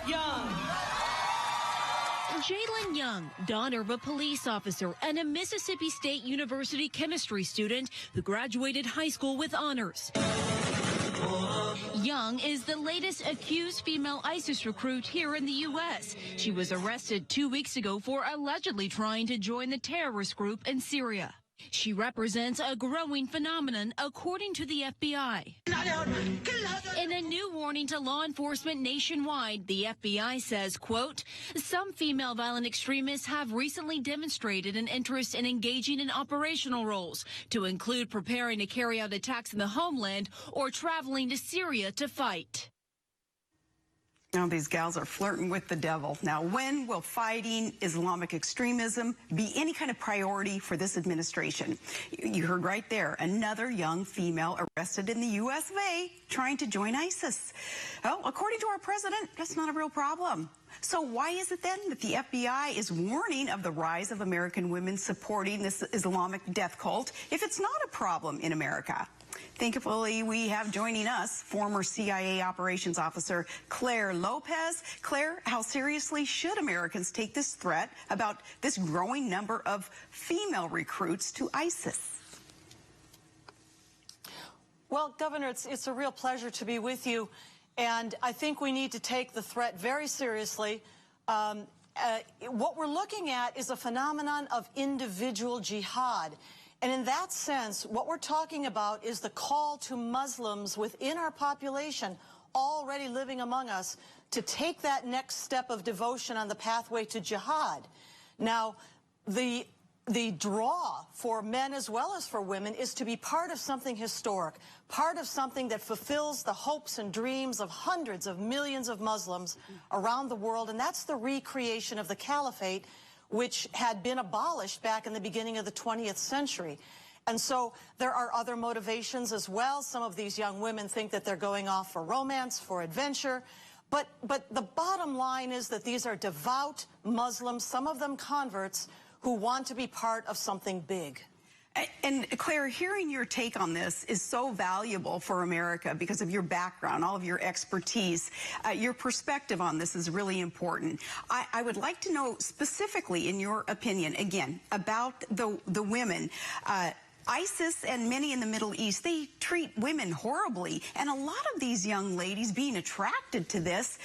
Young. Jalen Young, daughter of a police officer and a Mississippi State University chemistry student who graduated high school with honors. Young is the latest accused female ISIS recruit here in the U.S. She was arrested 2 weeks ago for allegedly trying to join the terrorist group in Syria. She represents a growing phenomenon, according to the FBI. In a new warning to law enforcement nationwide, the FBI says, quote, some female violent extremists have recently demonstrated an interest in engaging in operational roles, to include preparing to carry out attacks in the homeland or traveling to Syria to fight. Now, these gals are flirting with the devil. Now, when will fighting Islamic extremism be any kind of priority for this administration? You heard right there, another young female arrested in the U.S. of A. trying to join ISIS. Well, according to our president, that's not a real problem. So why is it then that the FBI is warning of the rise of American women supporting this Islamic death cult if it's not a problem in America? Thankfully, we have joining us former CIA operations officer Clare Lopez. Claire, how seriously should Americans take this threat about this growing number of female recruits to ISIS? Well, Governor, it's a real pleasure to be with you, and I think we need to take the threat very seriously. What we're looking at is a phenomenon of individual jihad. And in that sense, what we're talking about is the call to Muslims within our population already living among us to take that next step of devotion on the pathway to jihad. Now, the draw for men as well as for women is to be part of something historic, part of something that fulfills the hopes and dreams of hundreds of millions of Muslims around the world, and that's the recreation of the caliphate, which had been abolished back in the beginning of the 20th century. And so there are other motivations as well. Some of these young women think that they're going off for romance, for adventure. But the bottom line is that these are devout Muslims, some of them converts, who want to be part of something big. And Claire, hearing your take on this is so valuable for America because of your background, all of your expertise. Your perspective on this is really important. I would like to know specifically, in your opinion, again, about the women. ISIS and many in the Middle East, they treat women horribly. And a lot of these young ladies being attracted to this,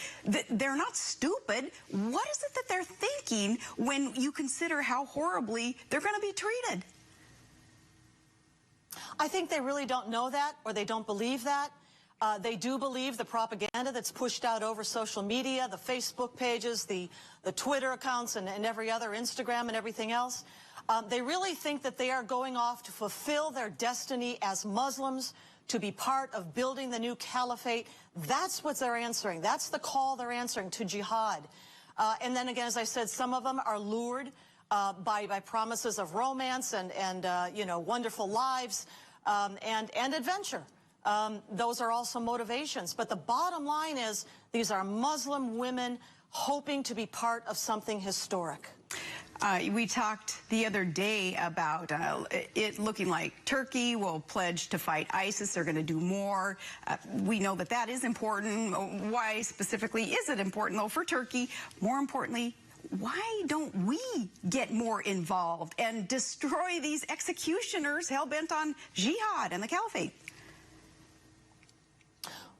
they're not stupid. What is it that they're thinking when you consider how horribly they're going to be treated? I think they really don't know that, or they don't believe that. They do believe the propaganda that's pushed out over social media, the Facebook pages, the Twitter accounts, and every other Instagram and everything else. They really think that they are going off to fulfill their destiny as Muslims, to be part of building the new caliphate. That's what they're answering. That's the call they're answering to jihad. And then again, as I said, some of them are lured by promises of romance and you know, wonderful lives and adventure. Those are also motivations. But the bottom line is these are Muslim women hoping to be part of something historic. We talked the other day about it looking like Turkey will pledge to fight ISIS. They're going to do more. We know that that is important. Why specifically is it important, though, for Turkey? More importantly, why don't we get more involved and destroy these executioners hell-bent on jihad and the caliphate?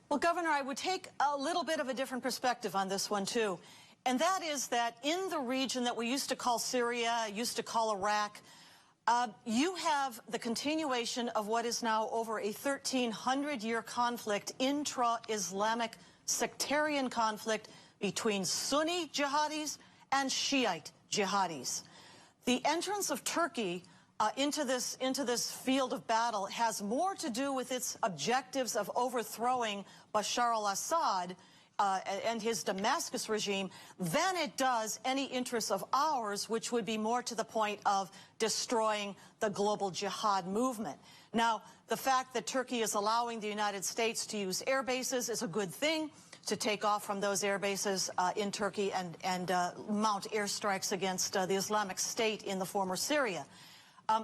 Well, Governor, I would take a little bit of a different perspective on this one, too. And that is that in the region that we used to call Syria, used to call Iraq, you have the continuation of what is now over a 1,300-year conflict, intra-Islamic sectarian conflict between Sunni jihadis and Shiite jihadis. The entrance of Turkey into this field of battle has more to do with its objectives of overthrowing Bashar al-Assad and his Damascus regime than it does any interests of ours, which would be more to the point of destroying the global jihad movement. Now, the fact that Turkey is allowing the United States to use air bases is a good thing, to take off from those air bases in Turkey and mount airstrikes against the Islamic State in the former Syria.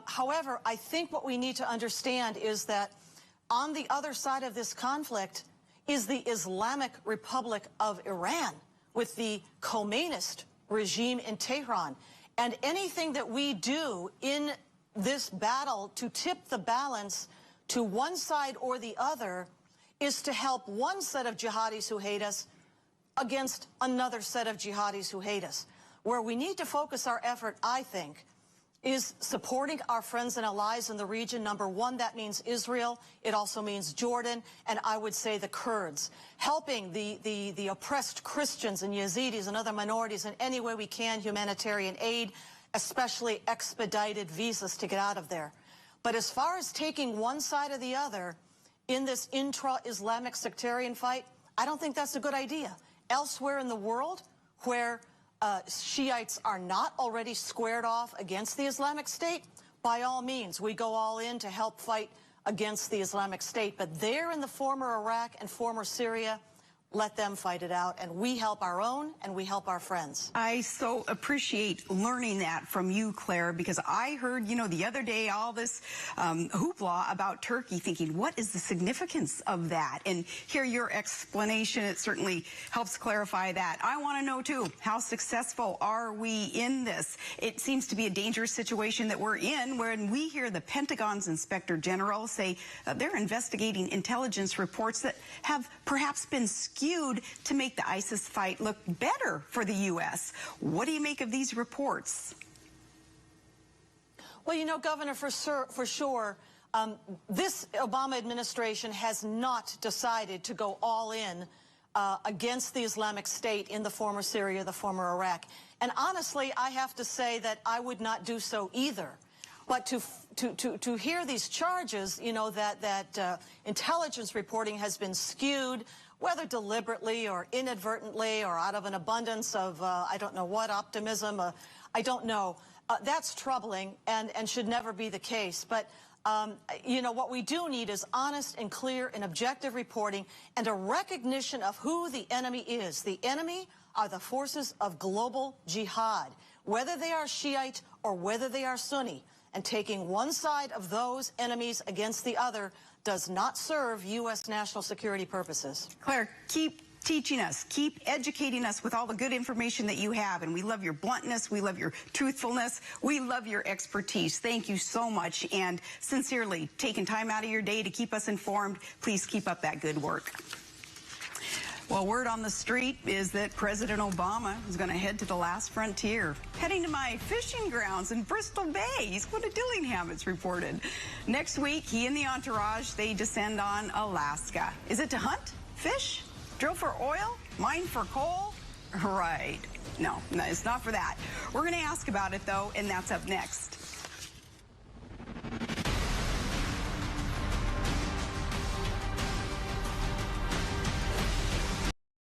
However, I think what we need to understand is that on the other side of this conflict is the Islamic Republic of Iran, with the Khomeinist regime in Tehran. And anything that we do in this battle to tip the balance to one side or the other is to help one set of jihadis who hate us against another set of jihadis who hate us. Where we need to focus our effort, I think, is supporting our friends and allies in the region. Number one, that means Israel. It also means Jordan, and I would say the Kurds. Helping the oppressed Christians and Yazidis and other minorities in any way we can, humanitarian aid, especially expedited visas to get out of there. But as far as taking one side or the other in this intra-Islamic sectarian fight, I don't think that's a good idea. Elsewhere in the world, where Shiites are not already squared off against the Islamic State, by all means, we go all in to help fight against the Islamic State. But there in the former Iraq and former Syria, let them fight it out, and we help our own, and we help our friends. I so appreciate learning that from you, Claire, because I heard, you know, the other day all this hoopla about Turkey, thinking, what is the significance of that? And hear your explanation. It certainly helps clarify that. I want to know, too, how successful are we in this? It seems to be a dangerous situation that we're in, when we hear the Pentagon's Inspector General say they're investigating intelligence reports that have perhaps been skewed to make the ISIS fight look better for the U.S. What do you make of these reports? Well, you know, Governor, for sure, this Obama administration has not decided to go all in against the Islamic State in the former Syria, the former Iraq. And honestly, I have to say that I would not do so either. But to hear these charges, you know, that intelligence reporting has been skewed, whether deliberately or inadvertently or out of an abundance of, I don't know what, optimism, I don't know. That's troubling and should never be the case. But, you know, what we do need is honest and clear and objective reporting and a recognition of who the enemy is. The enemy are the forces of global jihad, whether they are Shiite or whether they are Sunni. And taking one side of those enemies against the other does not serve U.S. national security purposes. Claire, keep teaching us, keep educating us with all the good information that you have. And we love your bluntness. We love your truthfulness. We love your expertise. Thank you so much. And sincerely, taking time out of your day to keep us informed, please keep up that good work. Well, word on the street is that President Obama is going to head to the last frontier, heading to my fishing grounds in Bristol Bay. He's going to Dillingham, it's reported. Next week, he and the entourage, they descend on Alaska. Is it to hunt, fish, drill for oil, mine for coal? Right. No, it's not for that. We're going to ask about it, though, and that's up next.